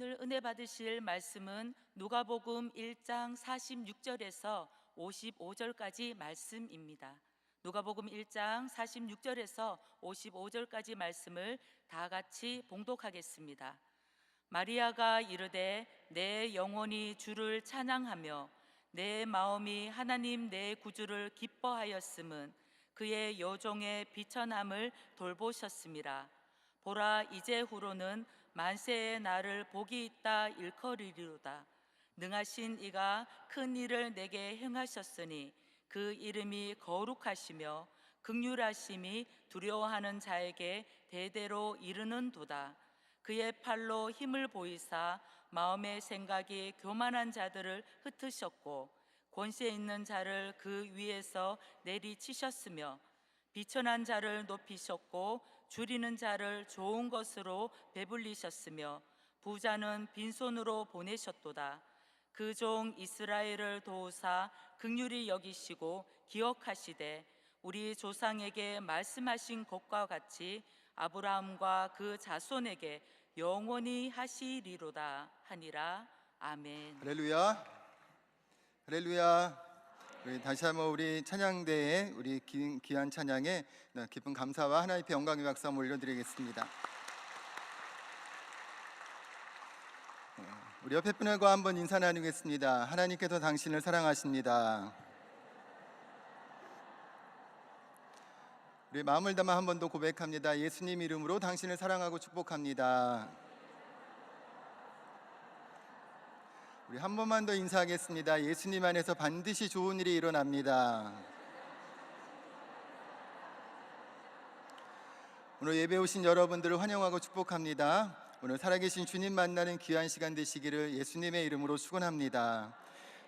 오늘 은혜 받으실 말씀은 누가복음 1장 46절에서 55절까지 말씀입니다. 누가복음 1장 46절에서 55절까지 말씀을 다 같이 봉독하겠습니다. 마리아가 이르되 내 영혼이 주를 찬양하며 내 마음이 하나님 내 구주를 기뻐하였음은 그의 여종의 비천함을 돌보셨음이라. 보라, 이제후로는 만세의 날을 복이 있다 일컬으리로다. 능하신 이가 큰 일을 내게 행하셨으니 그 이름이 거룩하시며 긍휼하심이 두려워하는 자에게 대대로 이르는도다. 그의 팔로 힘을 보이사 마음의 생각이 교만한 자들을 흩으셨고 권세 있는 자를 그 위에서 내리치셨으며 비천한 자를 높이셨고 줄이는 자를 좋은 것으로 배불리셨으며 부자는 빈손으로 보내셨도다. 그 종 이스라엘을 도우사 긍휼히 여기시고 기억하시되 우리 조상에게 말씀하신 것과 같이 아브라함과 그 자손에게 영원히 하시리로다 하니라. 아멘. 할렐루야, 할렐루야. 우리 다시 한번 우리 찬양대에 우리 귀한 찬양에 깊은 감사와 하나님의 영광의 박수 한번 올려드리겠습니다. 우리 옆에 분들과 한번 인사 나누겠습니다. 하나님께서 당신을 사랑하십니다. 우리 마음을 담아 한 번 더 고백합니다. 예수님 이름으로 당신을 사랑하고 축복합니다. 우리 한 번만 더 인사하겠습니다. 예수님 안에서 반드시 좋은 일이 일어납니다. 오늘 예배 오신 여러분들을 환영하고 축복합니다. 오늘 살아계신 주님 만나는 귀한 시간 되시기를 예수님의 이름으로 축원합니다.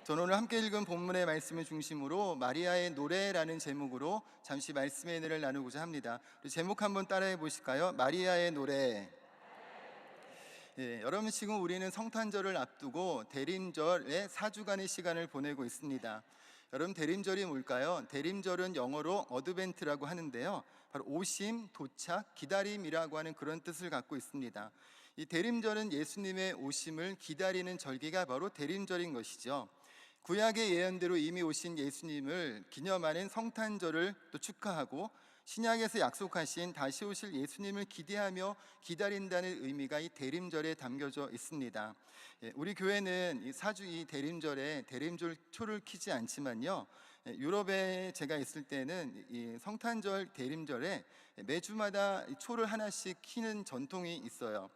저는 오늘 함께 읽은 본문의 말씀을 중심으로 마리아의 노래라는 제목으로 잠시 말씀의 은혜를 나누고자 합니다. 우리 제목 한번 따라해 보실까요? 마리아의 노래. 여러분, 지금 우리는 성탄절을 앞두고 대림절의 4주간의 시간을 보내고 있습니다. 여러분, 대림절이 뭘까요? 대림절은 영어로 어드벤트라고 하는데요, 바로 오심, 도착, 기다림이라고 하는 그런 뜻을 갖고 있습니다. 이 대림절은 예수님의 오심을 기다리는 절기가 바로 대림절인 것이죠. 구약의 예언대로 이미 오신 예수님을 기념하는 성탄절을 또 축하하고 신약에서 약속하신 다시 오실 예수님을 기대하며 기다린다는 의미가 이 대림절에 담겨져 있습니다. 우리 교회는 이 대림절에 대림절 초를 켜지 않지만요, 유럽에 제가 있을 때는 이 성탄절 대림절에 매주마다 초를 하나씩 켜는 전통이 있어요.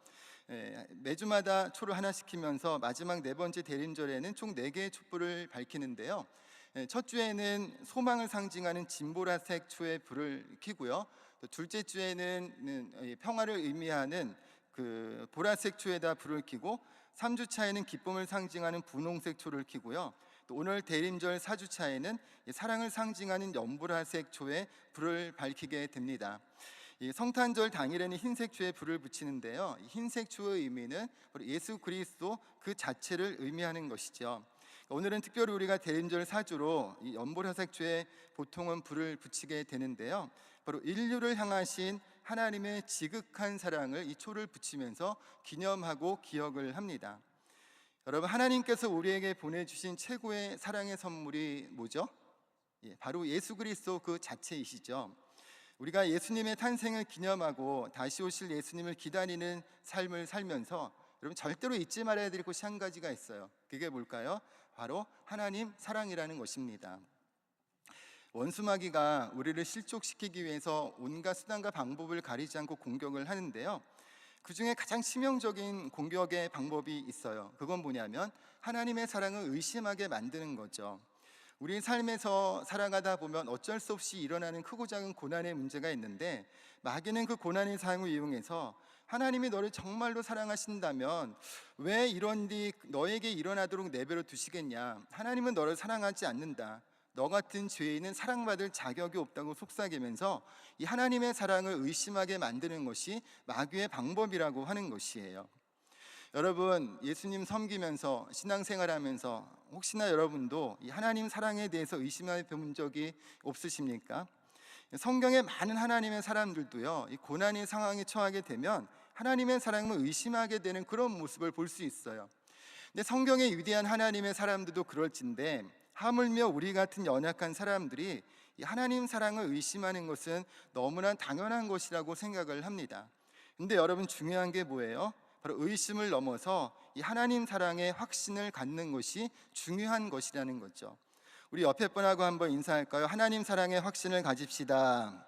매주마다 초를 하나씩 켜면서 마지막 네 번째 대림절에는 총 4개의 촛불을 밝히는데요, 첫 주에는 소망을 상징하는 진보라색 초의 불을 켜고요, 또 둘째 주에는 평화를 의미하는 그 보라색 초에다 불을 켜고, 3주 차에는 기쁨을 상징하는 분홍색 초를 켜고요, 또 오늘 대림절 4주 차에는 사랑을 상징하는 연보라색 초에 불을 밝히게 됩니다. 이 성탄절 당일에는 흰색 초에 불을 붙이는데요, 흰색 초의 의미는 예수 그리스도 그 자체를 의미하는 것이죠. 오늘은 특별히 우리가 대림절 4주로 이 연보라색 초에 보통은 불을 붙이게 되는데요, 바로 인류를 향하신 하나님의 지극한 사랑을 이 초를 붙이면서 기념하고 기억을 합니다. 여러분, 하나님께서 우리에게 보내주신 최고의 사랑의 선물이 뭐죠? 바로 예수 그리스도 그 자체이시죠. 우리가 예수님의 탄생을 기념하고 다시 오실 예수님을 기다리는 삶을 살면서 여러분, 절대로 잊지 말아야 될 것이 한 가지가 있어요. 그게 뭘까요? 바로 하나님 사랑이라는 것입니다. 원수마귀가 우리를 실족시키기 위해서 온갖 수단과 방법을 가리지 않고 공격을 하는데요, 그 중에 가장 치명적인 공격의 방법이 있어요. 그건 뭐냐면 하나님의 사랑을 의심하게 만드는 거죠. 우리 삶에서 살아가다 보면 어쩔 수 없이 일어나는 크고 작은 고난의 문제가 있는데, 마귀는 그 고난의 상황을 이용해서 하나님이 너를 정말로 사랑하신다면 왜 이런 일이 너에게 일어나도록 내버려 두시겠냐, 하나님은 너를 사랑하지 않는다, 너 같은 죄인은 사랑받을 자격이 없다고 속삭이면서 이 하나님의 사랑을 의심하게 만드는 것이 마귀의 방법이라고 하는 것이에요. 여러분, 예수님 섬기면서 신앙생활하면서 혹시나 여러분도 이 하나님 사랑에 대해서 의심해 본 적이 없으십니까? 성경에 많은 하나님의 사람들도요, 이 고난의 상황에 처하게 되면 하나님의 사랑을 의심하게 되는 그런 모습을 볼 수 있어요. 근데 성경의 위대한 하나님의 사람들도 그럴진데 하물며 우리 같은 연약한 사람들이 이 하나님 사랑을 의심하는 것은 너무나 당연한 것이라고 생각을 합니다. 근데 여러분, 중요한 게 뭐예요? 바로 의심을 넘어서 이 하나님 사랑의 확신을 갖는 것이 중요한 것이라는 거죠. 우리 옆에 분하고 한번 인사할까요? 하나님 사랑의 확신을 가집시다.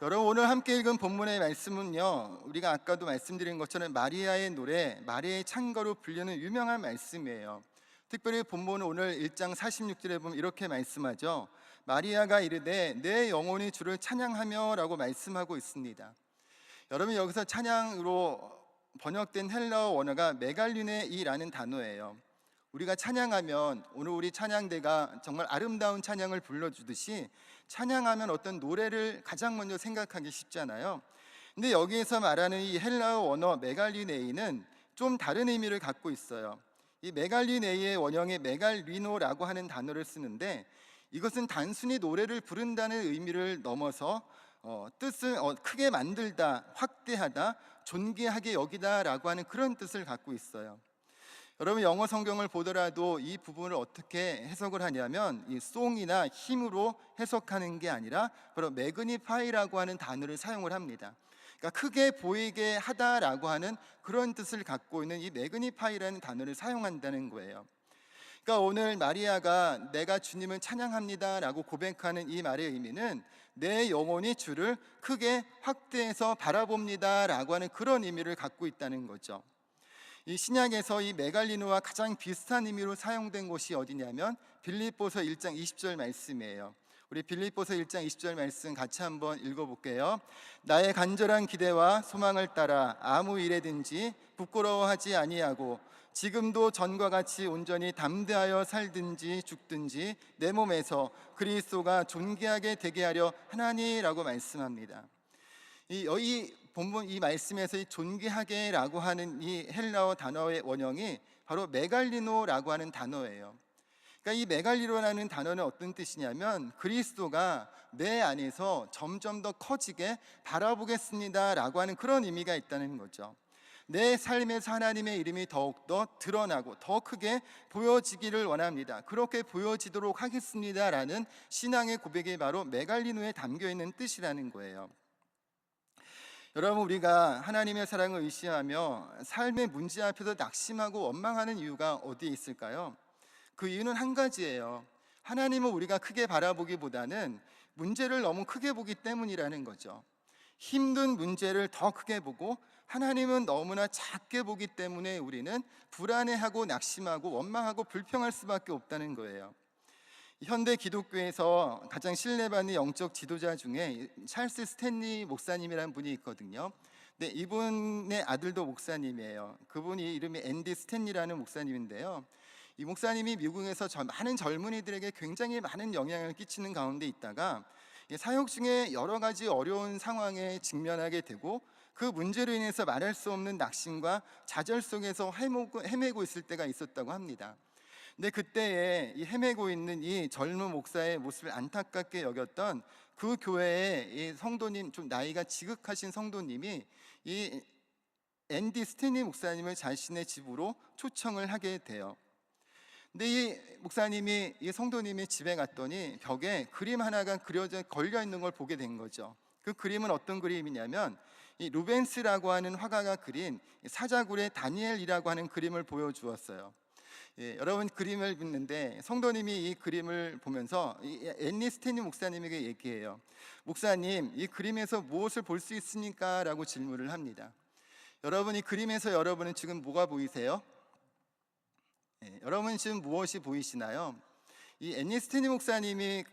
여러분, 오늘 함께 읽은 본문의 말씀은요, 우리가 아까도 말씀드린 것처럼 마리아의 노래, 마리아의 찬가로 불리는 유명한 말씀이에요. 특별히 본문 오늘 1장 46절에 보면 이렇게 말씀하죠. 마리아가 이르되 내 영혼이 주를 찬양하며 라고 말씀하고 있습니다. 여러분, 여기서 찬양으로 번역된 헬라어 원어가 메갈리네이라는 단어예요. 우리가 찬양하면, 오늘 우리 찬양대가 정말 아름다운 찬양을 불러주듯이 찬양하면 어떤 노래를 가장 먼저 생각하기 쉽잖아요. 근데 여기에서 말하는 이 헬라어 원어 메갈리네이는 좀 다른 의미를 갖고 있어요. 이 메갈리네이의 원형의 메갈리노라고 하는 단어를 쓰는데, 이것은 단순히 노래를 부른다는 의미를 넘어서 뜻을 크게 만들다, 확대하다, 존귀하게 여기다라고 하는 그런 뜻을 갖고 있어요. 여러분, 영어 성경을 보더라도 이 부분을 어떻게 해석을 하냐면 이 송이나 힘으로 해석하는 게 아니라 바로 매그니파이라고 하는 단어를 사용을 합니다. 그러니까 크게 보이게 하다라고 하는 그런 뜻을 갖고 있는 이 매그니파이라는 단어를 사용한다는 거예요. 그러니까 오늘 마리아가 내가 주님을 찬양합니다라고 고백하는 이 말의 의미는 내 영혼이 주를 크게 확대해서 바라봅니다라고 하는 그런 의미를 갖고 있다는 거죠. 이 신약에서 이 메갈리노와 가장 비슷한 의미로 사용된 곳이 어디냐면 빌립보서 1장 20절 말씀이에요. 우리 빌립보서 1장 20절 말씀 같이 한번 읽어볼게요. 나의 간절한 기대와 소망을 따라 아무 일에든지 부끄러워하지 아니하고 지금도 전과 같이 온전히 담대하여 살든지 죽든지 내 몸에서 그리스도가 존귀하게 되게 하려 하나니라고 말씀합니다. 이 본문 이 말씀에서 이 존귀하게라고 하는 이 헬라어 단어의 원형이 바로 메갈리노라고 하는 단어예요. 그러니까 이 메갈리노라는 단어는 어떤 뜻이냐면 그리스도가 내 안에서 점점 더 커지게 바라보겠습니다라고 하는 그런 의미가 있다는 거죠. 내 삶에서 하나님의 이름이 더욱더 드러나고 더 크게 보여지기를 원합니다. 그렇게 보여지도록 하겠습니다라는 신앙의 고백이 바로 메갈리노에 담겨 있는 뜻이라는 거예요. 여러분, 우리가 하나님의 사랑을 의심하며 삶의 문제 앞에서 낙심하고 원망하는 이유가 어디에 있을까요? 그 이유는 한 가지예요. 하나님을 우리가 크게 바라보기보다는 문제를 너무 크게 보기 때문이라는 거죠. 힘든 문제를 더 크게 보고 하나님은 너무나 작게 보기 때문에 우리는 불안해하고 낙심하고 원망하고 불평할 수밖에 없다는 거예요. 현대 기독교에서 가장 신뢰받는 영적 지도자 중에 찰스 스탠리 목사님이라는 분이 있거든요. 근데 이분의 아들도 목사님이에요. 그분이 이름이 앤디 스탠리라는 목사님인데요. 이 목사님이 미국에서 많은 젊은이들에게 굉장히 많은 영향을 끼치는 가운데 있다가 사역 중에 여러 가지 어려운 상황에 직면하게 되고 그 문제로 인해서 말할 수 없는 낙심과 좌절 속에서 헤매고 있을 때가 있었다고 합니다. 근데 그때에 이 헤매고 있는 이 젊은 목사의 모습을 안타깝게 여겼던 그 교회의 이 성도님, 좀 나이가 지극하신 성도님이 이 앤디 스탠리 목사님을 자신의 집으로 초청을 하게 돼요. 근데 이 목사님이, 이 성도님이 집에 갔더니 벽에 그림 하나가 걸려 있는 걸 보게 된 거죠. 그 그림은 어떤 그림이냐면 이 루벤스라고 하는 화가가 그린 사자굴의 다니엘이라고 하는 그림을 보여주었어요. 여러분, 그림을 봤는데 성도님이 이 그림을 보면서 앤디 스탠리 목사님에게 얘기해요. 목사님, 이 그림에서 무엇을 볼 수 있습니까? 라고 질문을 합니다. 여러분, 이 그림에서 여러분은 지금 뭐가 보이세요? 여러분 지금 무엇이 보이시나요? 이 앤디 스탠리 목사님이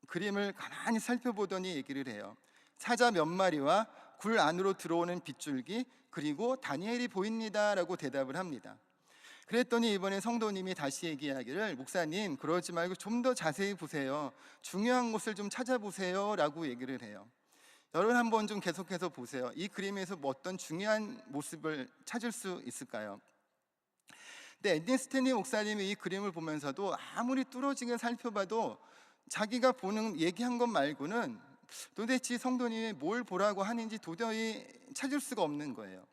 그림을 가만히 살펴보더니 얘기를 해요. 사자 몇 마리와 굴 안으로 들어오는 빗줄기, 그리고 다니엘이 보입니다 라고 대답을 합니다. 그랬더니 이번에 성도님이 다시 얘기하기를, 목사님 그러지 말고 좀 더 자세히 보세요, 중요한 것을 좀 찾아보세요 라고 얘기를 해요. 여러분 한번 좀 계속해서 보세요. 이 그림에서 뭐 어떤 중요한 모습을 찾을 수 있을까요? 근데 앤디 스탠리 목사님이 이 그림을 보면서도 아무리 뚫어지게 살펴봐도 자기가 보는 얘기한 것 말고는 도대체 성도님이 뭘 보라고 하는지 도저히 찾을 수가 없는 거예요.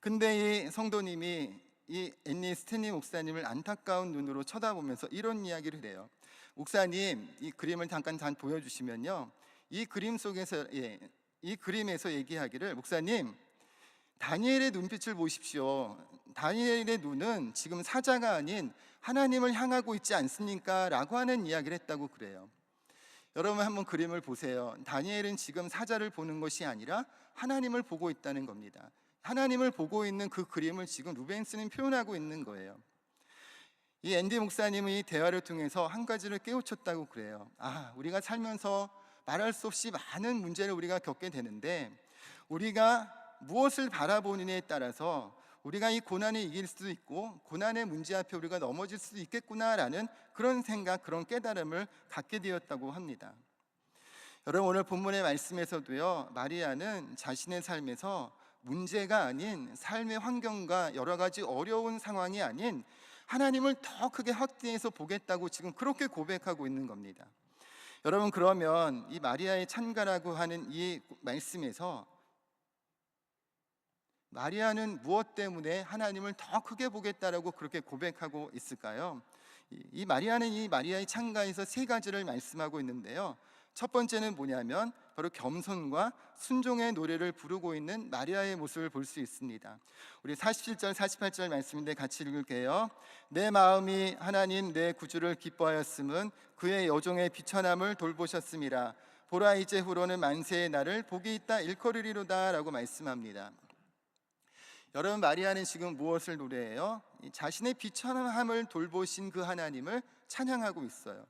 근데 이 성도님이 이 앤니 스탠리 목사님을 안타까운 눈으로 쳐다보면서 이런 이야기를 해요. 목사님, 이 그림을 잠깐 보여주시면요, 이 그림 속에서 이 그림에서 얘기하기를, 목사님, 다니엘의 눈빛을 보십시오. 다니엘의 눈은 지금 사자가 아닌 하나님을 향하고 있지 않습니까? 라고 하는 이야기를 했다고 그래요. 여러분 한번 그림을 보세요. 다니엘은 지금 사자를 보는 것이 아니라 하나님을 보고 있다는 겁니다. 하나님을 보고 있는 그 그림을 지금 루벤스는 표현하고 있는 거예요. 이 앤디 목사님의 대화를 통해서 한 가지를 깨우쳤다고 그래요. 우리가 살면서 말할 수 없이 많은 문제를 우리가 겪게 되는데, 우리가 무엇을 바라보느냐에 따라서 우리가 이 고난을 이길 수도 있고 고난의 문제 앞에 우리가 넘어질 수도 있겠구나라는 그런 생각, 그런 깨달음을 갖게 되었다고 합니다. 여러분, 오늘 본문의 말씀에서도요, 마리아는 자신의 삶에서 문제가 아닌, 삶의 환경과 여러 가지 어려운 상황이 아닌 하나님을 더 크게 확대해서 보겠다고 지금 그렇게 고백하고 있는 겁니다. 여러분, 그러면 이 마리아의 찬가라고 하는 이 말씀에서 마리아는 무엇 때문에 하나님을 더 크게 보겠다라고 그렇게 고백하고 있을까요? 이 마리아는 이 마리아의 찬가에서 세 가지를 말씀하고 있는데요, 첫 번째는 뭐냐면 바로 겸손과 순종의 노래를 부르고 있는 마리아의 모습을 볼 수 있습니다. 우리 47절 48절 말씀인데 같이 읽을게요. 내 마음이 하나님 내 구주를 기뻐하였음은 그의 여종의 비천함을 돌보셨음이라. 보라, 이제후로는 만세의 날을 복이 있다 일컬으리로다 라고 말씀합니다. 여러분, 마리아는 지금 무엇을 노래해요? 자신의 비천함을 돌보신 그 하나님을 찬양하고 있어요.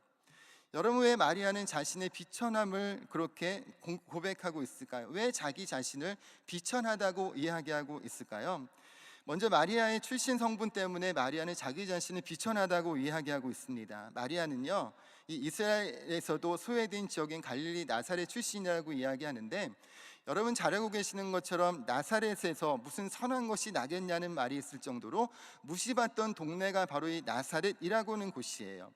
여러분, 왜 마리아는 자신의 비천함을 그렇게 고백하고 있을까요? 왜 자기 자신을 비천하다고 이야기하고 있을까요? 먼저 마리아의 출신 성분 때문에 마리아는 자기 자신을 비천하다고 이야기하고 있습니다. 마리아는요, 이 이스라엘에서도 소외된 지역인 갈릴리 나사렛 출신이라고 이야기하는데, 여러분 잘 알고 계시는 것처럼 나사렛에서 무슨 선한 것이 나겠냐는 말이 있을 정도로 무시받던 동네가 바로 이 나사렛이라고 하는 곳이에요.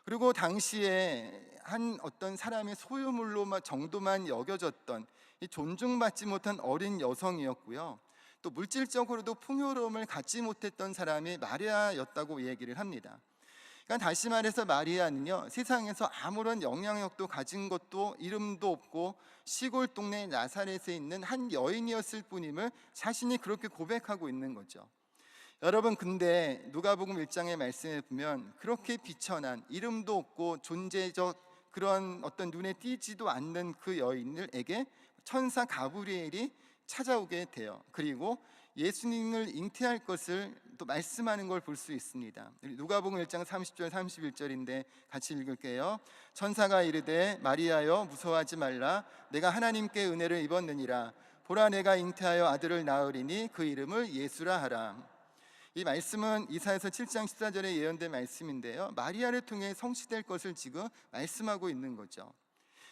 그리고 당시에 한 어떤 사람의 소유물로 정도만 여겨졌던, 이 존중받지 못한 어린 여성이었고요, 또 물질적으로도 풍요로움을 갖지 못했던 사람이 마리아였다고 얘기를 합니다. 그러니까 다시 말해서 마리아는요, 세상에서 아무런 영향력도 가진 것도 이름도 없고 시골 동네 나사렛에 있는 한 여인이었을 뿐임을 자신이 그렇게 고백하고 있는 거죠. 여러분, 근데 누가복음 1장의 말씀에 보면 그렇게 비천한, 이름도 없고 존재적 그런 어떤 눈에 띄지도 않는 그 여인에게 천사 가브리엘이 찾아오게 돼요. 그리고 예수님을 잉태할 것을 또 말씀하는 걸 볼 수 있습니다. 누가복음 1장 30절 31절인데 같이 읽을게요. 천사가 이르되 마리아여 무서워하지 말라. 내가 하나님께 은혜를 입었느니라. 보라, 내가 잉태하여 아들을 낳으리니 그 이름을 예수라 하라. 이 말씀은 이사야서 7장 14절에 예언된 말씀인데요, 마리아를 통해 성취될 것을 지금 말씀하고 있는 거죠.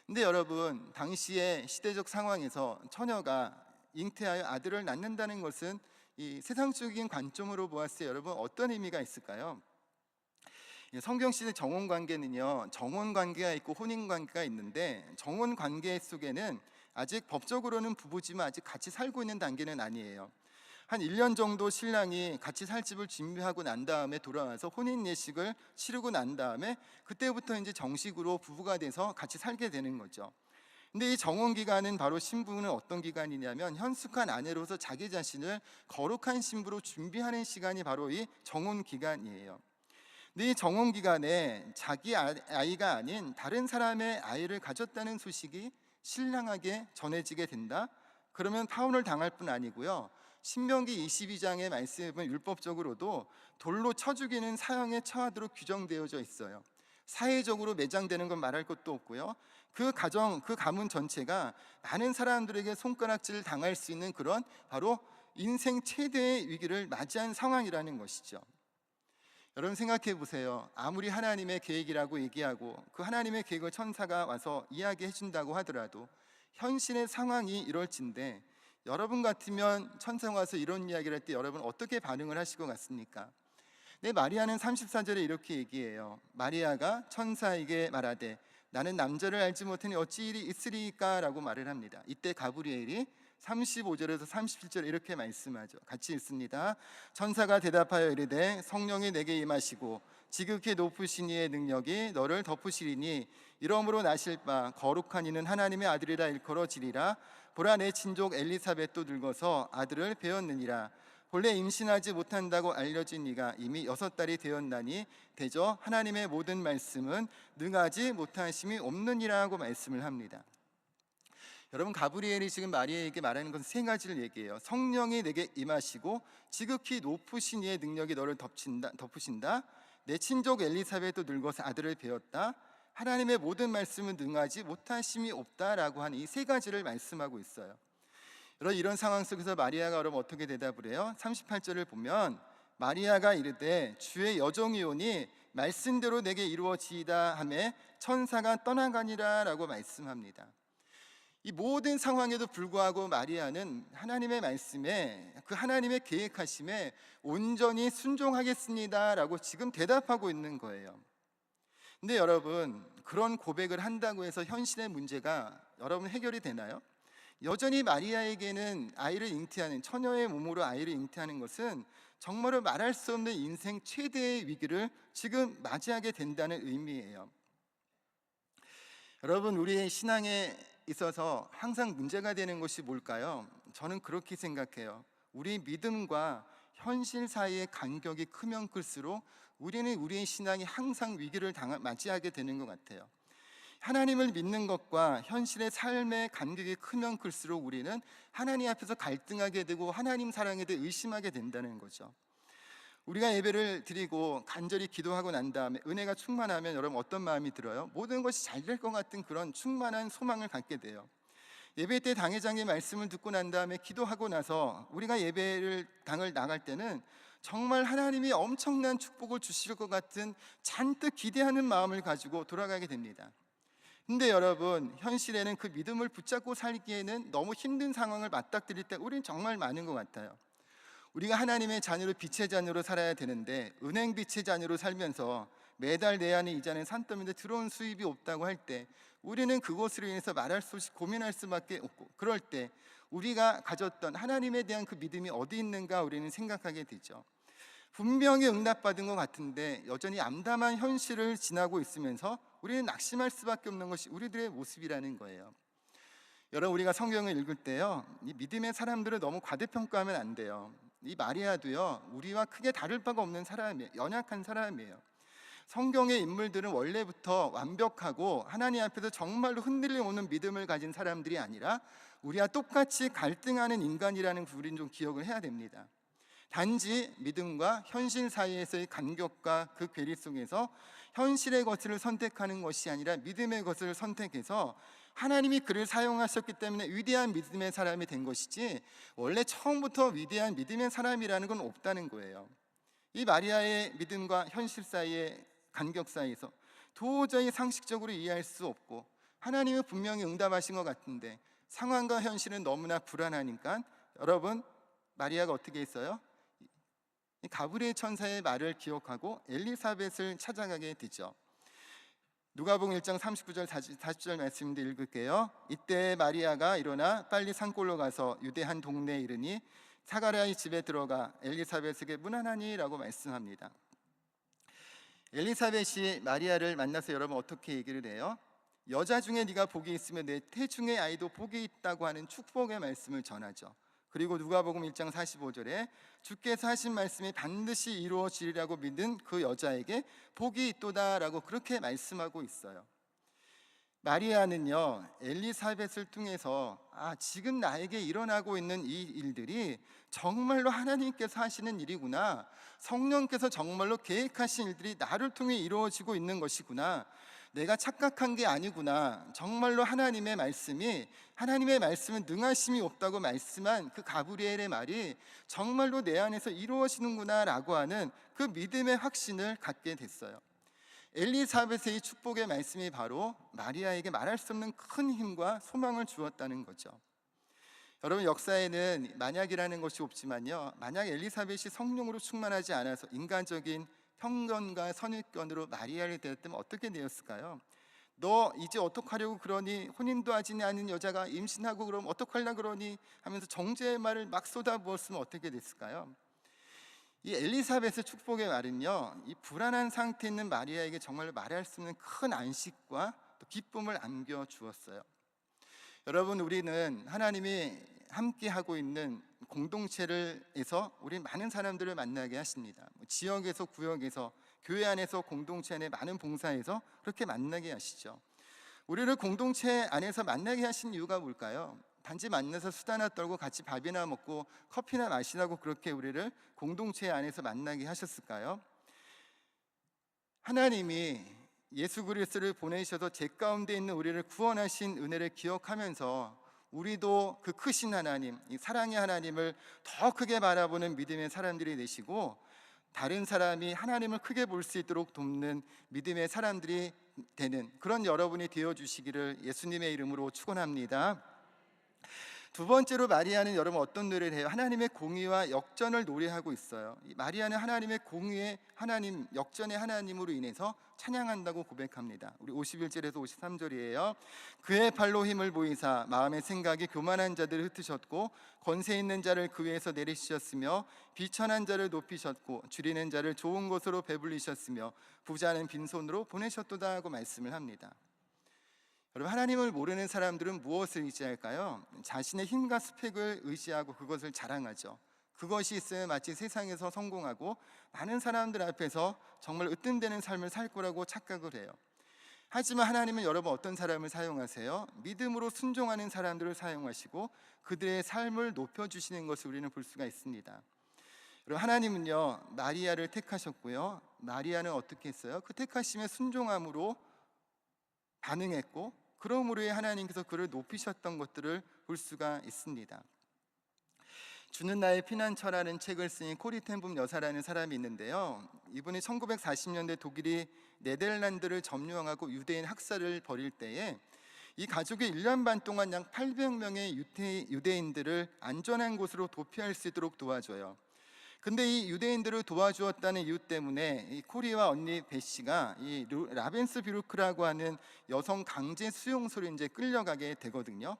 근데 여러분, 당시의 시대적 상황에서 처녀가 잉태하여 아들을 낳는다는 것은 이 세상적인 관점으로 보았을 때 여러분 어떤 의미가 있을까요? 성경 시대 정혼 관계는요, 정혼 관계가 있고 혼인 관계가 있는데, 정혼 관계 속에는 아직 법적으로는 부부지만 아직 같이 살고 있는 단계는 아니에요. 한 1년 정도 신랑이 같이 살 집을 준비하고 난 다음에 돌아와서 혼인 예식을 치르고 난 다음에 그때부터 이제 정식으로 부부가 돼서 같이 살게 되는 거죠. 근데 이 정혼 기간은 바로 신부는 어떤 기간이냐면 현숙한 아내로서 자기 자신을 거룩한 신부로 준비하는 시간이 바로 이 정혼 기간이에요. 근데 이 정혼 기간에 자기 아이가 아닌 다른 사람의 아이를 가졌다는 소식이 신랑에게 전해지게 된다? 그러면 파혼을 당할 뿐 아니고요, 신명기 22장의 말씀에 보면 율법적으로도 돌로 쳐 죽이는 사형에 처하도록 규정되어져 있어요. 사회적으로 매장되는 건 말할 것도 없고요, 그 가정, 그 가문 전체가 많은 사람들에게 손가락질을 당할 수 있는 그런 바로 인생 최대의 위기를 맞이한 상황이라는 것이죠. 여러분 생각해 보세요. 아무리 하나님의 계획이라고 얘기하고 그 하나님의 계획을 천사가 와서 이야기해 준다고 하더라도 현실의 상황이 이럴진데, 여러분 같으면 천사가 와서 이런 이야기를 할 때 여러분 어떻게 반응을 하실 것 같습니까? 네, 마리아는 34절에 이렇게 얘기해요. 마리아가 천사에게 말하되 나는 남자를 알지 못하니 어찌 일이 있으리까 라고 말을 합니다. 이때 가브리엘이 35절에서 37절 이렇게 말씀하죠. 같이 읽습니다. 천사가 대답하여 이르되 성령이 내게 임하시고 지극히 높으신 이의 능력이 너를 덮으시리니 이러므로 나실 바 거룩한 이는 하나님의 아들이라 일컬어지리라. 보라, 내 친족 엘리사벳도 늙어서 아들을 배었느니라. 본래 임신하지 못한다고 알려진 이가 이미 6달이 되었나니 대저 하나님의 모든 말씀은 능하지 못하심이 없느니라고 말씀을 합니다. 여러분, 가브리엘이 지금 마리아에게 말하는 것은 3가지를 얘기해요. 성령이 내게 임하시고 지극히 높으신 이의 능력이 너를 덮으신다. 내 친족 엘리사벳도 늙어서 아들을 배었다. 하나님의 모든 말씀은 능하지 못하심이 없다라고 하는 이 3가지를 말씀하고 있어요. 여러분, 이런 상황 속에서 마리아가 여러분 어떻게 대답을 해요? 38절을 보면 마리아가 이르되 주의 여종이오니 말씀대로 내게 이루어지이다 하매 천사가 떠나가니라 라고 말씀합니다. 이 모든 상황에도 불구하고 마리아는 하나님의 말씀에, 그 하나님의 계획하심에 온전히 순종하겠습니다 라고 지금 대답하고 있는 거예요. 근데 여러분, 그런 고백을 한다고 해서 현실의 문제가 여러분 해결이 되나요? 여전히 마리아에게는 아이를 잉태하는, 처녀의 몸으로 아이를 잉태하는 것은 정말로 말할 수 없는 인생 최대의 위기를 지금 맞이하게 된다는 의미예요. 여러분, 우리의 신앙에 있어서 항상 문제가 되는 것이 뭘까요? 저는 그렇게 생각해요. 우리 믿음과 현실 사이의 간격이 크면 클수록 우리는 우리의 신앙이 항상 위기를 맞이하게 되는 것 같아요. 하나님을 믿는 것과 현실의 삶의 간격이 크면 클수록 우리는 하나님 앞에서 갈등하게 되고 하나님 사랑에 대해 의심하게 된다는 거죠. 우리가 예배를 드리고 간절히 기도하고 난 다음에 은혜가 충만하면 여러분 어떤 마음이 들어요? 모든 것이 잘 될 것 같은 그런 충만한 소망을 갖게 돼요. 예배 때 당회장의 말씀을 듣고 난 다음에 기도하고 나서 우리가 예배를 당을 나갈 때는 정말 하나님이 엄청난 축복을 주실 것 같은 잔뜩 기대하는 마음을 가지고 돌아가게 됩니다. 근데 여러분, 현실에는 그 믿음을 붙잡고 살기에는 너무 힘든 상황을 맞닥뜨릴 때 우리는 정말 많은 것 같아요. 우리가 하나님의 자녀로 빛의 자녀로 살아야 되는데 은행 빛의 자녀로 살면서 매달 내야 하는 이자는 산더미인데 들어온 수입이 없다고 할 때 우리는 그것으로 인해서 말할 수 없이 고민할 수밖에 없고, 그럴 때 우리가 가졌던 하나님에 대한 그 믿음이 어디 있는가 우리는 생각하게 되죠. 분명히 응답받은 것 같은데 여전히 암담한 현실을 지나고 있으면서 우리는 낙심할 수밖에 없는 것이 우리들의 모습이라는 거예요. 여러분, 우리가 성경을 읽을 때요, 이 믿음의 사람들을 너무 과대평가하면 안 돼요. 이 마리아도요, 우리와 크게 다를 바가 없는 사람이에요. 연약한 사람이에요. 성경의 인물들은 원래부터 완벽하고 하나님 앞에서 정말로 흔들림 없는 믿음을 가진 사람들이 아니라 우리와 똑같이 갈등하는 인간이라는 걸 우리는 좀 기억을 해야 됩니다. 단지 믿음과 현실 사이에서의 간격과 그 괴리 속에서 현실의 것을 선택하는 것이 아니라 믿음의 것을 선택해서 하나님이 그를 사용하셨기 때문에 위대한 믿음의 사람이 된 것이지 원래 처음부터 위대한 믿음의 사람이라는 건 없다는 거예요. 이 마리아의 믿음과 현실 사이의 간격 사이에서 도저히 상식적으로 이해할 수 없고 하나님은 분명히 응답하신 것 같은데 상황과 현실은 너무나 불안하니까 여러분, 마리아가 어떻게 했어요? 가브리엘 천사의 말을 기억하고 엘리사벳을 찾아가게 되죠. 누가복음 1장 39절 40절 말씀인데 읽을게요. 이때 마리아가 일어나 빨리 산골로 가서 유대 한 동네에 이르니 사가랴의 집에 들어가 엘리사벳에게 문안하니 라고 말씀합니다. 엘리사벳이 마리아를 만나서 여러분 어떻게 얘기를 해요? 여자 중에 네가 복이 있으면 내 태중의 아이도 복이 있다고 하는 축복의 말씀을 전하죠. 그리고 누가복음 1장 45절에 주께서 하신 말씀이 반드시 이루어지리라고 믿는 그 여자에게 복이 있도다라고 그렇게 말씀하고 있어요. 마리아는요, 엘리사벳을 통해서 지금 나에게 일어나고 있는 이 일들이 정말로 하나님께서 하시는 일이구나, 성령께서 정말로 계획하신 일들이 나를 통해 이루어지고 있는 것이구나, 내가 착각한 게 아니구나, 정말로 하나님의 말씀은 능하심이 없다고 말씀한 그 가브리엘의 말이 정말로 내 안에서 이루어지는구나 라고 하는 그 믿음의 확신을 갖게 됐어요. 엘리사벳의 이 축복의 말씀이 바로 마리아에게 말할 수 없는 큰 힘과 소망을 주었다는 거죠. 여러분, 역사에는 만약이라는 것이 없지만요, 만약 엘리사벳이 성령으로 충만하지 않아서 인간적인 편견과 선입견으로 마리아를 대했다면 어떻게 되었을까요? 너 이제 어떡하려고 그러니? 혼인도 하지 않은 여자가 임신하고 그러면 어떡하려고 그러니? 하면서 정죄의 말을 막 쏟아부었으면 어떻게 됐을까요? 이 엘리사벳의 축복의 말은요, 이 불안한 상태에 있는 마리아에게 정말로 말할 수 없는 큰 안식과 또 기쁨을 안겨 주었어요. 여러분, 우리는 하나님이 함께 하고 있는 공동체를에서 우리 많은 사람들을 만나게 하십니다. 지역에서, 구역에서, 교회 안에서, 공동체 안에 많은 봉사에서 그렇게 만나게 하시죠. 우리를 공동체 안에서 만나게 하신 이유가 뭘까요? 단지 만나서 수다나 떨고 같이 밥이나 먹고 커피나 마시라고 그렇게 우리를 공동체 안에서 만나게 하셨을까요? 하나님이 예수 그리스도를 보내셔서 죄 가운데 있는 우리를 구원하신 은혜를 기억하면서 우리도 그 크신 하나님, 이 사랑의 하나님을 더 크게 바라보는 믿음의 사람들이 되시고, 다른 사람이 하나님을 크게 볼 수 있도록 돕는 믿음의 사람들이 되는 그런 여러분이 되어주시기를 예수님의 이름으로 축원합니다. 두 번째로 마리아는 여러분 어떤 노래를 해요? 하나님의 공의와 역전을 노래하고 있어요. 마리아는 하나님의 공의의 하나님, 역전의 하나님으로 인해서 찬양한다고 고백합니다. 우리 51절에서 53절이에요. 그의 발로 힘을 보이사 마음의 생각이 교만한 자들을 흩으셨고 권세 있는 자를 그 위에서 내리시셨으며 비천한 자를 높이셨고 줄이는 자를 좋은 곳으로 배불리셨으며 부자는 빈손으로 보내셨도다 하고 말씀을 합니다. 여러분, 하나님을 모르는 사람들은 무엇을 의지할까요? 자신의 힘과 스펙을 의지하고 그것을 자랑하죠. 그것이 있으면 마치 세상에서 성공하고 많은 사람들 앞에서 정말 으뜸되는 삶을 살 거라고 착각을 해요. 하지만 하나님은 여러분 어떤 사람을 사용하세요? 믿음으로 순종하는 사람들을 사용하시고 그들의 삶을 높여주시는 것을 우리는 볼 수가 있습니다. 여러분, 하나님은요 마리아를 택하셨고요, 마리아는 어떻게 했어요? 그 택하심에 순종함으로 반응했고, 그러므로 하나님께서 그를 높이셨던 것들을 볼 수가 있습니다. 주는 나의 피난처라는 책을 쓴 코리 텐붐 여사라는 사람이 있는데요, 이분이 1940년대 독일이 네덜란드를 점령하고 유대인 학살을 벌일 때에 이 가족이 1년 반 동안 약 800명의 유대인들을 안전한 곳으로 도피할 수 있도록 도와줘요. 근데 이 유대인들을 도와주었다는 이유 때문에 이 코리와 언니 베시가 이 라벤스뷰르크라고 하는 여성 강제 수용소로 이제 끌려가게 되거든요.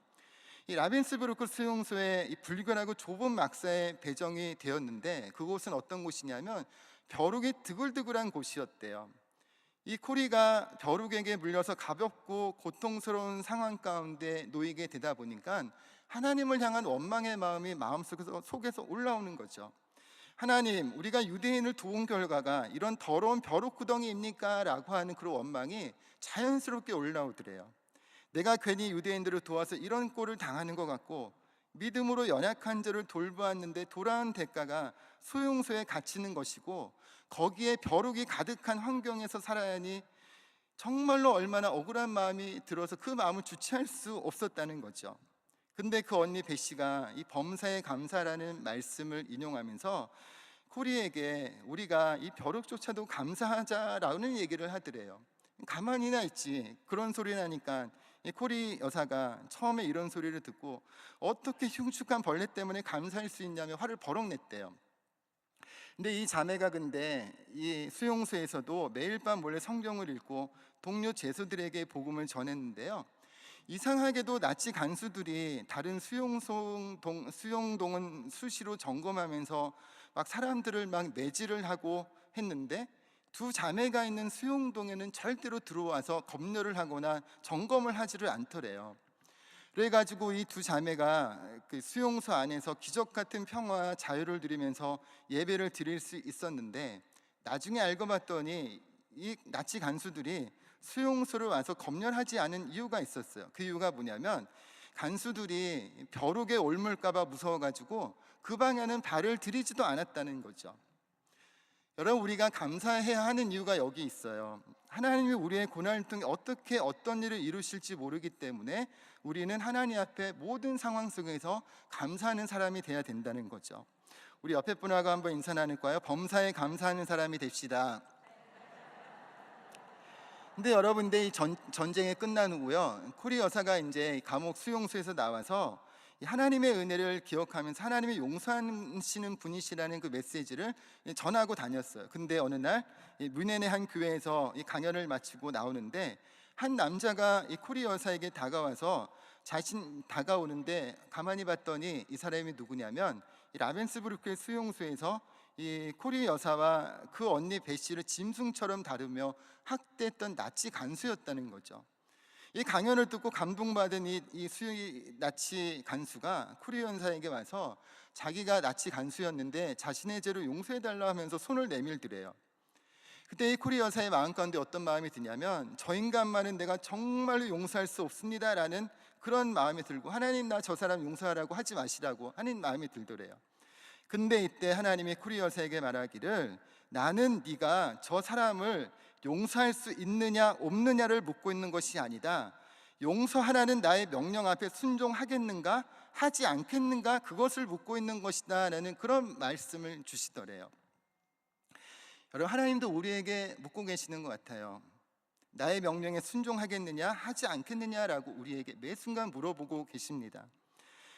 이 라벤스뷰르크 수용소에 이 불결하고 좁은 막사에 배정이 되었는데, 그곳은 어떤 곳이냐면 벼룩이 드글드글한 곳이었대요. 이 코리가 벼룩에게 물려서 가볍고 고통스러운 상황 가운데 놓이게 되다 보니까 하나님을 향한 원망의 마음이 마음속에서 올라오는 거죠. 하나님, 우리가 유대인을 도운 결과가 이런 더러운 벼룩구덩이입니까? 라고 하는 그런 원망이 자연스럽게 올라오더래요. 내가 괜히 유대인들을 도와서 이런 꼴을 당하는 것 같고, 믿음으로 연약한 자를 돌보았는데 돌아온 대가가 수용소에 갇히는 것이고, 거기에 벼룩이 가득한 환경에서 살아야 하니 정말로 얼마나 억울한 마음이 들어서 그 마음을 주체할 수 없었다는 거죠. 근데 그 언니 베시가 이 범사에 감사라는 말씀을 인용하면서 코리에게 우리가 이 벼룩조차도 감사하자라는 얘기를 하더래요. 가만히나 있지, 그런 소리 나니까 이 코리 여사가 처음에 이런 소리를 듣고 어떻게 흉측한 벌레 때문에 감사할 수 있냐며 화를 버럭 냈대요. 근데 이 자매가 근데 이 수용소에서도 매일 밤 몰래 성경을 읽고 동료 죄수들에게 복음을 전했는데요, 이상하게도 나치 간수들이 다른 수용동은 수시로 점검하면서 막 사람들을 막 매질을 하고 했는데, 두 자매가 있는 수용동에는 절대로 들어와서 검열을 하거나 점검을 하지를 않더래요. 그래가지고 이 두 자매가 그 수용소 안에서 기적 같은 평화와 자유를 누리면서 예배를 드릴 수 있었는데, 나중에 알고 봤더니 이 나치 간수들이 수용소를 와서 검열하지 않은 이유가 있었어요. 그 이유가 뭐냐면 간수들이 벼룩에 옮을까봐 무서워가지고 그 방에는 발을 들이지도 않았다는 거죠. 여러분, 우리가 감사해야 하는 이유가 여기 있어요. 하나님이 우리의 고난을 통해 어떻게 어떤 일을 이루실지 모르기 때문에 우리는 하나님 앞에 모든 상황 속에서 감사하는 사람이 돼야 된다는 거죠. 우리 옆에 분하고 한번 인사 나눌까요? 범사에 감사하는 사람이 됩시다. 근데 여러분들 이 전쟁이 끝난 후고요, 코리 여사가 이제 감옥 수용소에서 나와서 하나님의 은혜를 기억하면서 하나님이 용서하시는 분이시라는 그 메시지를 전하고 다녔어요. 근데 어느 날 뮌헨의 한 교회에서 이 강연을 마치고 나오는데 한 남자가 이 코리 여사에게 다가와서 다가오는데 가만히 봤더니 이 사람이 누구냐면 이 라벤스부르크의 수용소에서 이 코리 여사와 그 언니 베시를 짐승처럼 다루며 학대했던 나치 간수였다는 거죠. 이 강연을 듣고 감동받은 이 나치 간수가 코리 여사에게 와서 자기가 나치 간수였는데 자신의 죄를 용서해달라 하면서 손을 내밀더래요. 그때 이 코리 여사의 마음 가운데 어떤 마음이 드냐면 저 인간만은 내가 정말로 용서할 수 없습니다라는 그런 마음이 들고, 하나님 나 저 사람 용서하라고 하지 마시라고 하는 마음이 들더래요. 근데 이때 하나님이 코리 여사에게 말하기를, 나는 네가 저 사람을 용서할 수 있느냐 없느냐를 묻고 있는 것이 아니다, 용서하라는 나의 명령 앞에 순종하겠는가 하지 않겠는가 그것을 묻고 있는 것이다 라는 그런 말씀을 주시더래요. 여러분, 하나님도 우리에게 묻고 계시는 것 같아요. 나의 명령에 순종하겠느냐 하지 않겠느냐라고 우리에게 매 순간 물어보고 계십니다.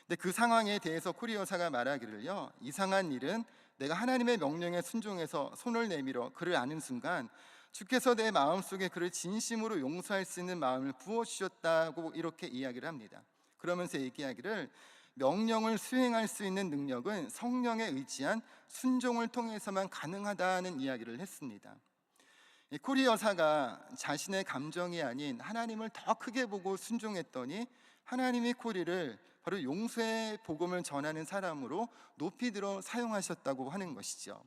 근데 그 상황에 대해서 코리 여사가 말하기를요, 이상한 일은 내가 하나님의 명령에 순종해서 손을 내밀어 그를 아는 순간 주께서 내 마음속에 그를 진심으로 용서할 수 있는 마음을 부어주셨다고 이렇게 이야기를 합니다. 그러면서 얘기하기를, 명령을 수행할 수 있는 능력은 성령에 의지한 순종을 통해서만 가능하다는 이야기를 했습니다. 코리 여사가 자신의 감정이 아닌 하나님을 더 크게 보고 순종했더니 하나님이 코리를 바로 용서의 복음을 전하는 사람으로 높이 들어 사용하셨다고 하는 것이죠.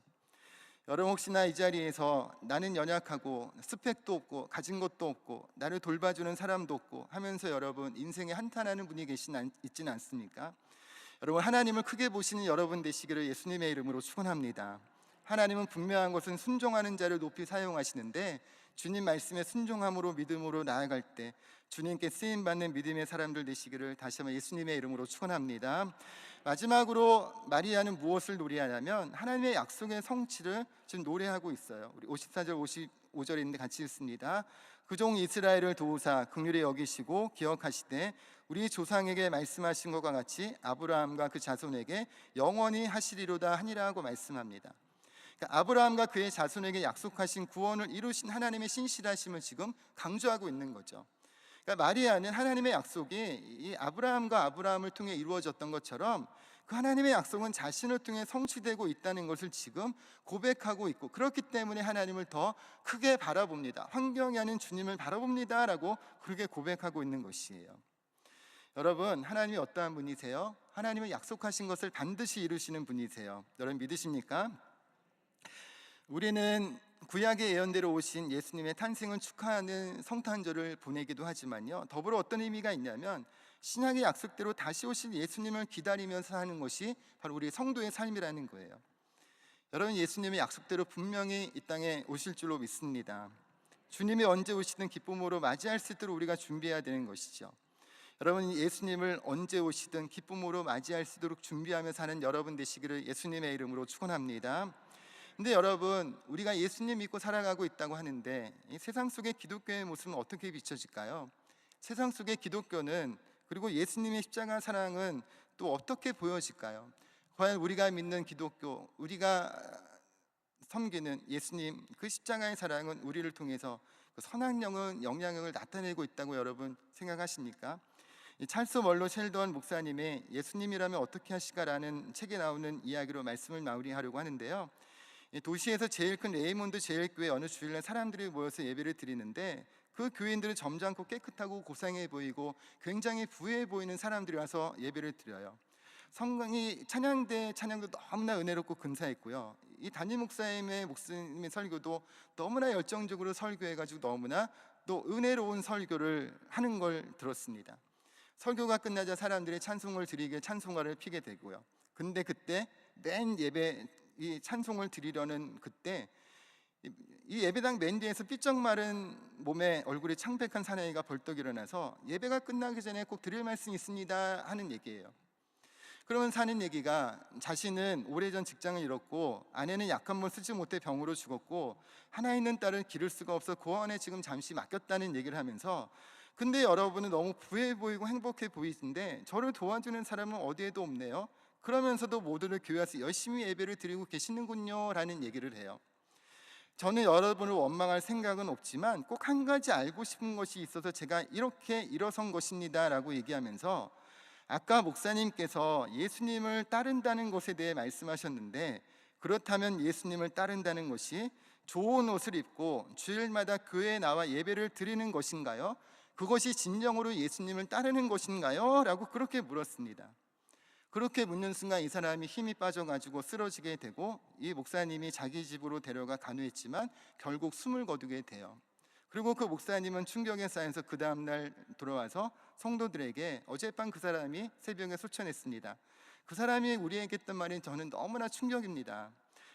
여러분, 혹시나 이 자리에서 나는 연약하고 스펙도 없고 가진 것도 없고 나를 돌봐주는 사람도 없고 하면서 여러분 인생에 한탄하는 분이 있지는 않습니까? 여러분, 하나님을 크게 보시는 여러분 되시기를 예수님의 이름으로 축원합니다. 하나님은 분명한 것은 순종하는 자를 높이 사용하시는데, 주님 말씀에 순종함으로 믿음으로 나아갈 때 주님께 쓰임받는 믿음의 사람들 되시기를 다시 한번 예수님의 이름으로 축원합니다. 마지막으로 마리아는 무엇을 노래하냐면 하나님의 약속의 성취를 지금 노래하고 있어요. 우리 54절 55절인데 같이 읽습니다. 그 종 이스라엘을 도우사 긍휼히 여기시고 기억하시되 우리 조상에게 말씀하신 것과 같이 아브라함과 그 자손에게 영원히 하시리로다 하니라고 말씀합니다. 그러니까 아브라함과 그의 자손에게 약속하신 구원을 이루신 하나님의 신실하심을 지금 강조하고 있는 거죠. 그러니까 마리아는 하나님의 약속이 이 아브라함을 통해 이루어졌던 것처럼 그 하나님의 약속은 자신을 통해 성취되고 있다는 것을 지금 고백하고 있고, 그렇기 때문에 하나님을 더 크게 바라봅니다. 환경이 아닌 주님을 바라봅니다 라고 그렇게 고백하고 있는 것이에요. 여러분, 하나님이 어떠한 분이세요? 하나님은 약속하신 것을 반드시 이루시는 분이세요. 여러분 믿으십니까? 우리는 구약의 예언대로 오신 예수님의 탄생을 축하하는 성탄절을 보내기도 하지만요, 더불어 어떤 의미가 있냐면 신약의 약속대로 다시 오실 예수님을 기다리면서 하는 것이 바로 우리 성도의 삶이라는 거예요. 여러분, 예수님의 약속대로 분명히 이 땅에 오실 줄로 믿습니다. 주님이 언제 오시든 기쁨으로 맞이할 수 있도록 우리가 준비해야 되는 것이죠. 여러분, 예수님을 언제 오시든 기쁨으로 맞이할 수 있도록 준비하며 사는 여러분 되시기를 예수님의 이름으로 축원합니다. 근데 여러분, 우리가 예수님 믿고 살아가고 있다고 하는데 이 세상 속의 기독교의 모습은 어떻게 비춰질까요? 세상 속의 기독교는, 그리고 예수님의 십자가 사랑은 또 어떻게 보여질까요? 과연 우리가 믿는 기독교, 우리가 섬기는 예수님 그 십자가의 사랑은 우리를 통해서 그 선한 영향력을 나타내고 있다고 여러분 생각하십니까? 찰스 멀로 셸던 목사님의 예수님이라면 어떻게 하실까라는 책에 나오는 이야기로 말씀을 마무리하려고 하는데요, 도시에서 제일 큰 레이몬드 제일교회 어느 주일날 사람들이 모여서 예배를 드리는데 그 교인들은 점잖고 깨끗하고 고상해 보이고 굉장히 부유해 보이는 사람들이 와서 예배를 드려요. 성강이 찬양도 너무나 은혜롭고 근사했고요, 이 담임 목사님의 설교도 너무나 열정적으로 설교해가지고 너무나 또 은혜로운 설교를 하는 걸 들었습니다. 설교가 끝나자 사람들이 찬송을 드리게 찬송가를 피게 되고요. 근데 그때 맨 예배 이 찬송을 드리려는 그때 이 예배당 맨 뒤에서 삐쩍 마른 몸에 얼굴이 창백한 사내이가 벌떡 일어나서 예배가 끝나기 전에 꼭 드릴 말씀이 있습니다 하는 얘기예요. 그러면 사는 얘기가, 자신은 오래전 직장을 잃었고 아내는 약한 몸 쓰지 못해 병으로 죽었고 하나 있는 딸을 기를 수가 없어 고아원에 지금 잠시 맡겼다는 얘기를 하면서, 근데 여러분은 너무 부해 보이고 행복해 보이는데 저를 도와주는 사람은 어디에도 없네요. 그러면서도 모두를 교회 와서 열심히 예배를 드리고 계시는군요 라는 얘기를 해요. 저는 여러분을 원망할 생각은 없지만 꼭 한 가지 알고 싶은 것이 있어서 제가 이렇게 일어선 것입니다 라고 얘기하면서, 아까 목사님께서 예수님을 따른다는 것에 대해 말씀하셨는데, 그렇다면 예수님을 따른다는 것이 좋은 옷을 입고 주일마다 교회에 나와 예배를 드리는 것인가요? 그것이 진정으로 예수님을 따르는 것인가요? 라고 그렇게 물었습니다. 그렇게 묻는 순간 이 사람이 힘이 빠져가지고 쓰러지게 되고, 이 목사님이 자기 집으로 데려가 간호했지만 결국 숨을 거두게 돼요. 그리고 그 목사님은 충격에 쌓여서 그 다음날 돌아와서 성도들에게 어젯밤 그 사람이 새벽에 소천했습니다. 그 사람이 우리에게 했던 말이 저는 너무나 충격입니다.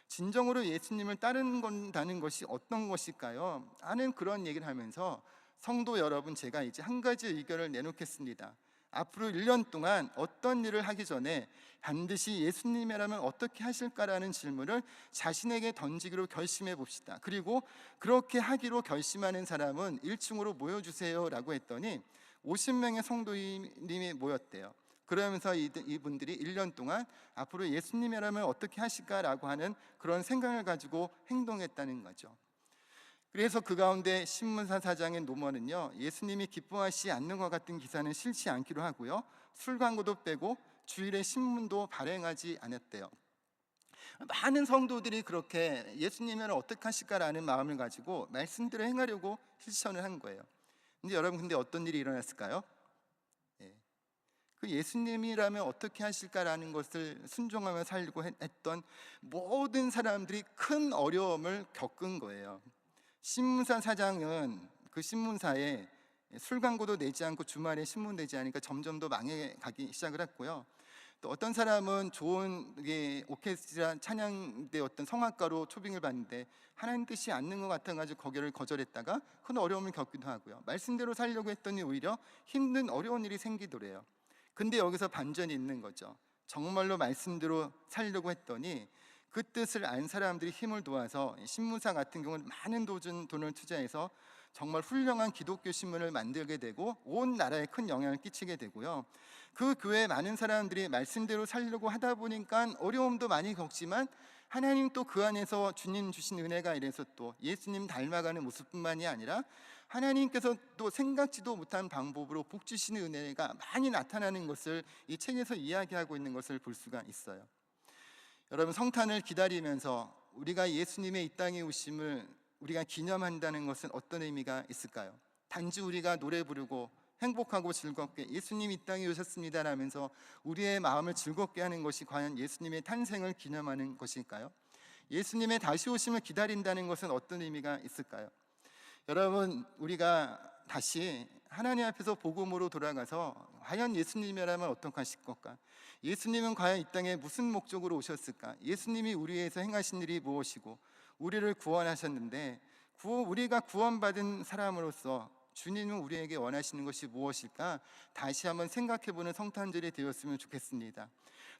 진정으로 예수님을 따른다는 것이 어떤 것일까요? 하는 그런 얘기를 하면서, 성도 여러분, 제가 이제 한 가지 의견을 내놓겠습니다. 앞으로 1년 동안 어떤 일을 하기 전에 반드시 예수님이라면 어떻게 하실까라는 질문을 자신에게 던지기로 결심해 봅시다. 그리고 그렇게 하기로 결심하는 사람은 1층으로 모여주세요 라고 했더니 50명의 성도님이 모였대요. 그러면서 이분들이 1년 동안 앞으로 예수님이라면 어떻게 하실까라고 하는 그런 생각을 가지고 행동했다는 거죠. 그래서 그 가운데 신문사 사장의 노먼은요, 예수님이 기뻐하시지 않는 것 같은 기사는 실지 않기로 하고요, 술 광고도 빼고 주일에 신문도 발행하지 않았대요. 많은 성도들이 그렇게 예수님은 어떻게 하실까라는 마음을 가지고 말씀대로 행하려고 실천을 한 거예요. 근데 여러분, 근데 어떤 일이 일어났을까요? 그 예수님이라면 어떻게 하실까라는 것을 순종하며 살려고 했던 모든 사람들이 큰 어려움을 겪은 거예요. 신문사 사장은 그 신문사에 술 광고도 내지 않고 주말에 신문 내지 않으니까 점점 더 망해가기 시작을 했고요. 또 어떤 사람은 좋은 오케스트라 찬양대 어떤 성악가로 초빙을 받는데 하나님 뜻이 않는 것 같아가지고 거기를 거절했다가 큰 어려움을 겪기도 하고요. 말씀대로 살려고 했더니 오히려 힘든 어려운 일이 생기더래요. 근데 여기서 반전이 있는 거죠. 정말로 말씀대로 살려고 했더니 그 뜻을 안 사람들이 힘을 도와서 신문사 같은 경우는 많은 돈을 투자해서 정말 훌륭한 기독교 신문을 만들게 되고 온 나라에 큰 영향을 끼치게 되고요. 그 교회에 많은 사람들이 말씀대로 살려고 하다 보니까 어려움도 많이 겪지만 하나님 또 그 안에서 주님 주신 은혜가 이래서 또 예수님 닮아가는 모습뿐만이 아니라 하나님께서 또 생각지도 못한 방법으로 복 주시는 은혜가 많이 나타나는 것을 이 책에서 이야기하고 있는 것을 볼 수가 있어요. 여러분, 성탄을 기다리면서 우리가 예수님의 이 땅에 오심을 우리가 기념한다는 것은 어떤 의미가 있을까요? 단지 우리가 노래 부르고 행복하고 즐겁게 예수님이 이 땅에 오셨습니다 라면서 우리의 마음을 즐겁게 하는 것이 과연 예수님의 탄생을 기념하는 것일까요? 예수님의 다시 오심을 기다린다는 것은 어떤 의미가 있을까요? 여러분, 우리가 다시 하나님 앞에서 복음으로 돌아가서 과연 예수님이라면 어떻게 하실 것까? 예수님은 과연 이 땅에 무슨 목적으로 오셨을까? 예수님이 우리 위해서 행하신 일이 무엇이고 우리를 구원하셨는데 우리가 구원받은 사람으로서 주님은 우리에게 원하시는 것이 무엇일까? 다시 한번 생각해보는 성탄절이 되었으면 좋겠습니다.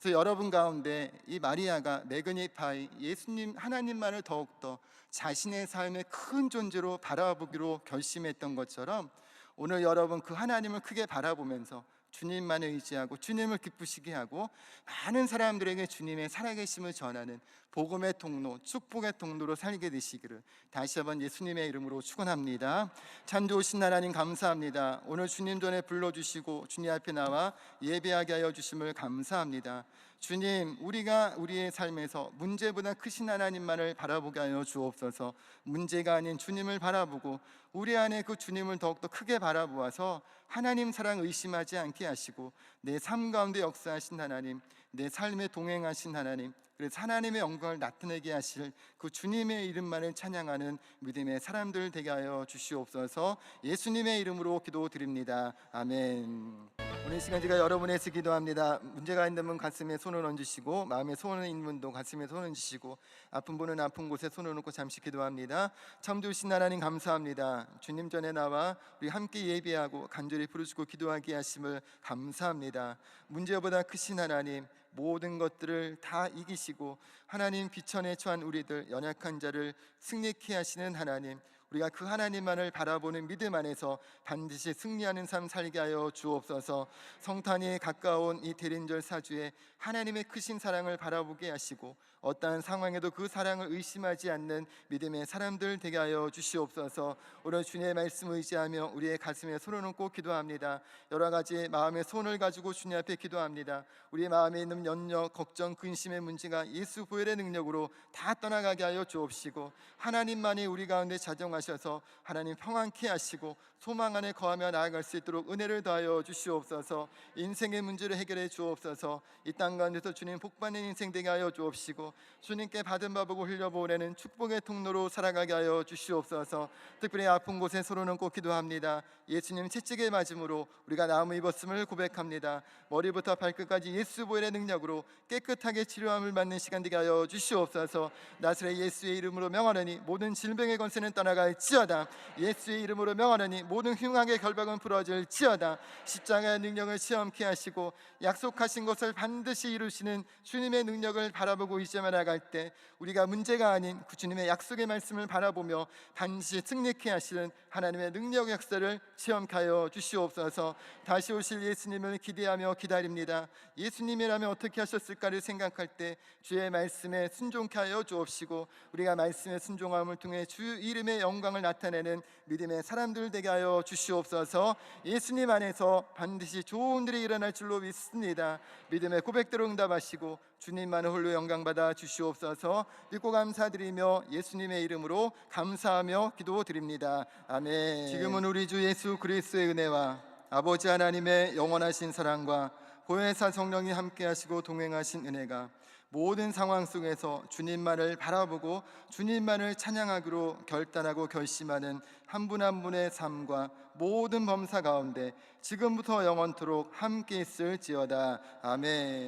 그래서 여러분 가운데 이 마리아가 매그니파이 예수님 하나님만을 더욱더 자신의 삶의 큰 존재로 바라보기로 결심했던 것처럼 오늘 여러분 그 하나님을 크게 바라보면서 주님만을 의지하고 주님을 기쁘시게 하고 많은 사람들에게 주님의 살아계심을 전하는 복음의 통로, 축복의 통로로 살게 되시기를 다시 한번 예수님의 이름으로 축원합니다. 참 좋으신 하나님 감사합니다. 오늘 주님 전에 불러주시고 주님 앞에 나와 예배하게 하여 주심을 감사합니다. 주님, 우리가 우리의 삶에서 문제보다 크신 하나님만을 바라보게 하여 주옵소서. 문제가 아닌 주님을 바라보고 우리 안에 그 주님을 더욱더 크게 바라보아서 하나님 사랑 의심하지 않게 하시고 내 삶 가운데 역사하신 하나님, 내 삶에 동행하신 하나님, 그래서 하나님의 영광을 나타내게 하실 그 주님의 이름만을 찬양하는 믿음의 사람들 되게 하여 주시옵소서. 예수님의 이름으로 기도드립니다. 아멘. 오늘 시간 제가 여러분에서 기도합니다. 문제가 있는 분 가슴에 손을 얹으시고 마음에 소원이 있는 분도 가슴에 손을 얹으시고 아픈 분은 아픈 곳에 손을 놓고 잠시 기도합니다. 참 좋으신 하나님 감사합니다. 주님 전에 나와 우리 함께 예배하고 간절히 부르시고 기도하게 하심을 감사합니다. 문제보다 크신 하나님, 모든 것들을 다 이기시고 하나님 비천에 처한 우리들 연약한 자를 승리케 하시는 하나님, 우리가 그 하나님만을 바라보는 믿음 안에서 반드시 승리하는 삶 살게 하여 주옵소서. 성탄이 가까운 이 대림절 사주에 하나님의 크신 사랑을 바라보게 하시고 어떠한 상황에도 그 사랑을 의심하지 않는 믿음의 사람들 되게 하여 주시옵소서. 오늘 주님의 말씀을 의지하며 우리의 가슴에 손을 얹고 기도합니다. 여러 가지 마음의 손을 가지고 주님 앞에 기도합니다. 우리 마음에 있는 염려, 걱정, 근심의 문제가 예수 부활의 능력으로 다 떠나가게 하여 주옵시고 하나님만이 우리 가운데 자정하셔서 하나님 평안케 하시고 소망 안에 거하며 나아갈 수 있도록 은혜를 더하여 주시옵소서. 인생의 문제를 해결해 주옵소서. 이 땅 가운데서 주님 복받는 인생 되게 하여 주옵시고 주님께 받은 바 보고 흘려보내는 축복의 통로로 살아가게 하여 주시옵소서. 특별히 아픈 곳에 손을 얹고 기도합니다. 예수님 채찍에 맞음으로 우리가 나무 입었음을 고백합니다. 머리부터 발끝까지 예수 보혈의 능력으로 깨끗하게 치료함을 받는 시간 되게 하여 주시옵소서. 나사렛 예수의 이름으로 명하노니 모든 질병의 권세는 떠나갈지어다. 예수의 이름으로 명하노니 모든 흉악의 결박은 부러질지어다. 십자가의 능력을 체험케 하시고 약속하신 것을 반드시 이루시는 주님의 능력을 바라보고 이제만 나갈 때 우리가 문제가 아닌 그 주님의 약속의 말씀을 바라보며 반드시 승리케 하시는 하나님의 능력 역사를 체험케 하여 주시옵소서. 다시 오실 예수님을 기대하며 기다립니다. 예수님이라면 어떻게 하셨을까를 생각할 때 주의 말씀에 순종케 하여 주옵시고 우리가 말씀의 순종함을 통해 주 이름의 영광을 나타내는 믿음의 사람들 되게 하여 주시옵소서. 예수님 안에서 반드시 좋은 일이 일어날 줄로 믿습니다. 믿음의 고백대로 응답하시고 주님만을 홀로 영광받아 주시옵소서. 믿고 감사드리며 예수님의 이름으로 감사하며 기도드립니다. 아멘. 지금은 우리 주 예수 그리스도의 은혜와 아버지 하나님의 영원하신 사랑과 보혜사 성령이 함께 하시고 동행하신 은혜가 모든 상황 속에서 주님만을 바라보고 주님만을 찬양하기로 결단하고 결심하는 한 분 한 분의 삶과 모든 범사 가운데 지금부터 영원토록 함께 있을지어다. 아멘.